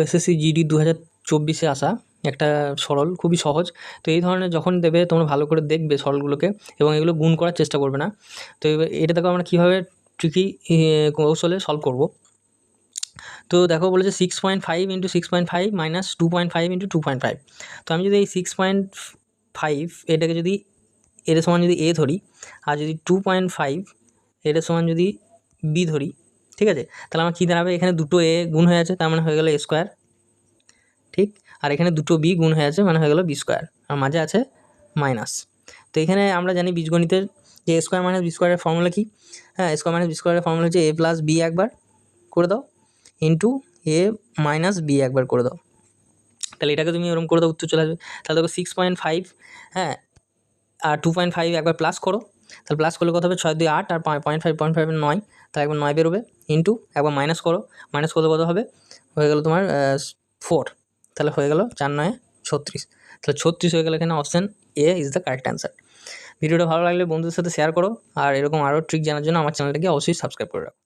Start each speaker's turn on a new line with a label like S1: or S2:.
S1: SSC GD 2024-এ আসা একটা সরল, খুবই সহজ। তো এই ধরনের যখন দেবে তোমরা ভালো করে দেখবে সরলগুলোকে এবং এগুলো গুণ করার চেষ্টা করবে না। তো এটা দেখো আমরা কীভাবে ট্রিকি কৌশলে সলভ করব। তো দেখো বলেছে 6.5 × 6.5 মাইনাস 2.5 × 2.5। তো আমি যদি এই 6.5 এটাকে যদি এর সমান যদি এ ধরি, আর যদি 2.5 এর সমান যদি বি ধরি, ঠিক আছে, তাহলে আমার কী দাঁড়াবে, এখানে দুটো এ গুণ হয়ে আছে, তার মানে হয়ে গেল এ স্কোয়ার, ঠিক। আর এখানে দুটো বি গুণ হয়ে আছে, মানে হয়ে গেল বি স্কোয়ার, আর মাঝে আছে মাইনাস। তো এখানে আমরা জানি বীজগণিতের যে এ স্কোয়ার মাইনাস বি স্কোয়ারের ফর্মুলা কী? হ্যাঁ, এ স্কোয়ার মাইনাস বি স্কোয়ারের ফর্মুলা হচ্ছে এ প্লাস বি একবার করে দাও ইন্টু এ মাইনাস বি একবার করে দাও। তাহলে এটাকে তুমি ওরকম করে দাও, উত্তর চলে আসবে। তাহলে দেখো 6.5, হ্যাঁ, আর 2.5 একবার প্লাস করো, তাহলে প্লাস করলে কত হবে, 6 2 8, আর 0.5 9, তাহলে একবার 9 বেরোবে, ইন্টু একবার মাইনাস করো, মাইনাস করলে কত হবে, হয়ে গেল তোমার 4, তাহলে হয়ে গেল 4 9 36, তাহলে 36 হয়ে গেল। এখানে option A is the correct answer. ভিডিওটা ভালো লাগলে বন্ধুদের সাথে শেয়ার করো, আর এরকম আরও ট্রিক জানার জন্য আমার চ্যানেলটাকে অবশ্যই সাবস্ক্রাইব করে রাখো।